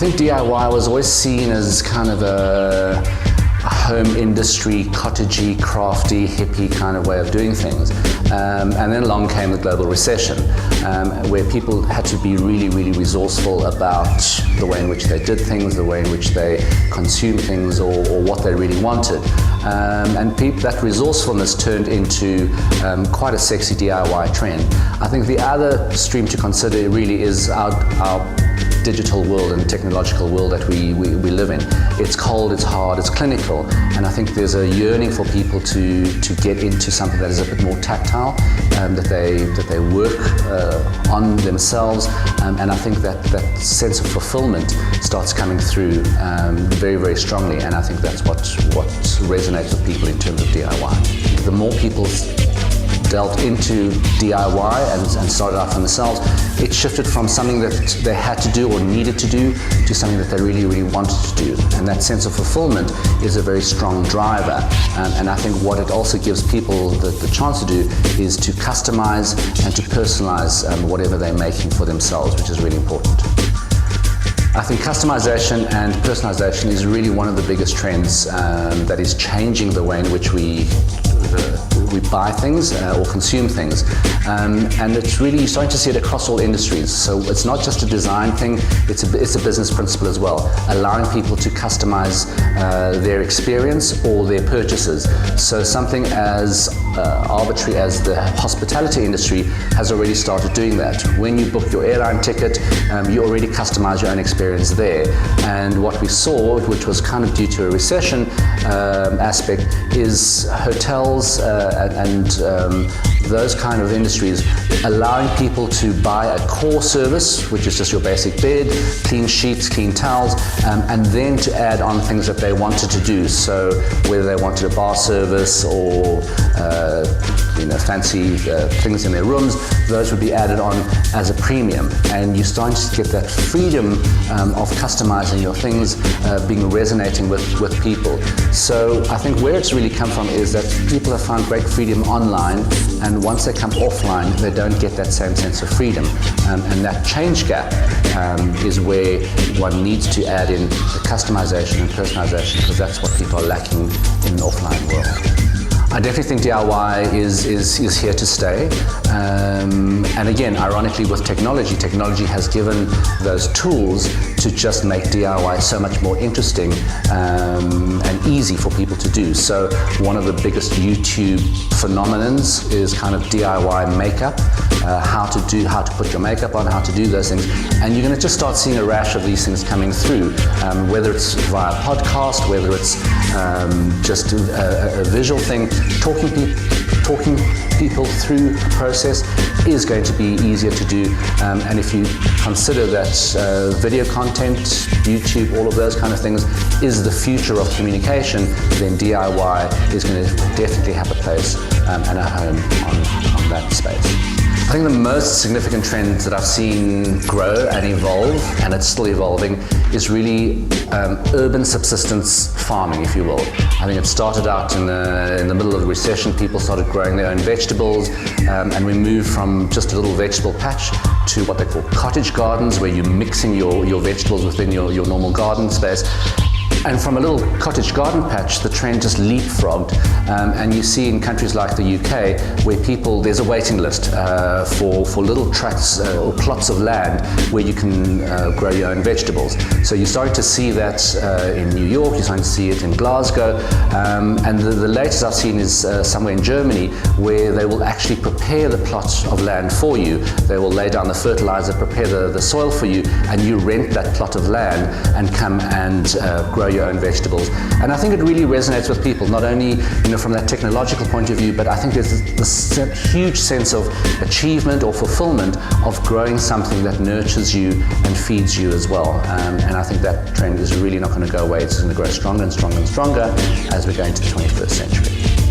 think DIY was always seen as kind of a home industry, cottagey, crafty, hippie kind of way of doing things. And then along came the global recession, where people had to be really, really resourceful about the way in which they did things, the way in which they consumed things, or what they really wanted. And that resourcefulness turned into quite a sexy DIY trend. I think the other stream to consider really is our digital world and technological world that we live in. It's cold, it's hard, it's clinical, and I think there's a yearning for people to get into something that is a bit more tactile, that they work on themselves, and I think that sense of fulfillment starts coming through very, very strongly, and I think that's what resonates with people in terms of DIY. The more people delved into DIY and started out for themselves, it shifted from something that they had to do or needed to do to something that they really, really wanted to do. And that sense of fulfillment is a very strong driver. And I think what it also gives people the chance to do is to customize and to personalize whatever they're making for themselves, which is really important. I think customization and personalization is really one of the biggest trends that is changing the way in which we buy things or consume things, and it's really starting to see it across all industries. So it's not just a design thing, it's a business principle as well, allowing people to customize their experience or their purchases. So something as arbitrary as the hospitality industry has already started doing that. When you book your airline ticket, you already customize your own experience there. And what we saw, which was kind of due to a recession aspect, is hotels and those kind of industries allowing people to buy a core service, which is just your basic bed, clean sheets, clean towels, and then to add on things that they wanted to do. So whether they wanted a bar service or fancy things in their rooms, those would be added on as a premium. And you're starting to get that freedom of customizing your things being resonating with people. So I think where it's really come from is that people have found great freedom online, and once they come offline, they don't get that same sense of freedom. And that change gap is where one needs to add in the customization and personalization, because that's what people are lacking in the offline world. I definitely think DIY is here to stay. And again, ironically, with technology has given those tools to just make DIY so much more interesting and easy for people to do. So one of the biggest YouTube phenomenons is kind of DIY makeup, how to put your makeup on, how to do those things. And you're going to just start seeing a rash of these things coming through, whether it's via podcast, whether it's just a visual thing. Talking people through a process is going to be easier to do, and if you consider that video content, YouTube, all of those kind of things is the future of communication, then DIY is going to definitely have a place and a home on that space. I think the most significant trend that I've seen grow and evolve, and it's still evolving, is really urban subsistence farming, if you will. I think it started out in the middle of the recession. People started growing their own vegetables, and we moved from just a little vegetable patch to what they call cottage gardens, where you're mixing your vegetables within your normal garden space. And from a little cottage garden patch, the trend just leapfrogged. And you see in countries like the UK, where there's a waiting list for little tracts or plots of land where you can grow your own vegetables. So you're starting to see that in New York, you're starting to see it in Glasgow. And the latest I've seen is somewhere in Germany, where they will actually prepare the plot of land for you. They will lay down the fertilizer, prepare the soil for you, and you rent that plot of land and come and grow your own vegetables. And I think it really resonates with people, not only from that technological point of view, but I think there's this huge sense of achievement or fulfillment of growing something that nurtures you and feeds you as well. And I think that trend is really not going to go away. It's going to grow stronger and stronger and stronger as we go into the 21st century.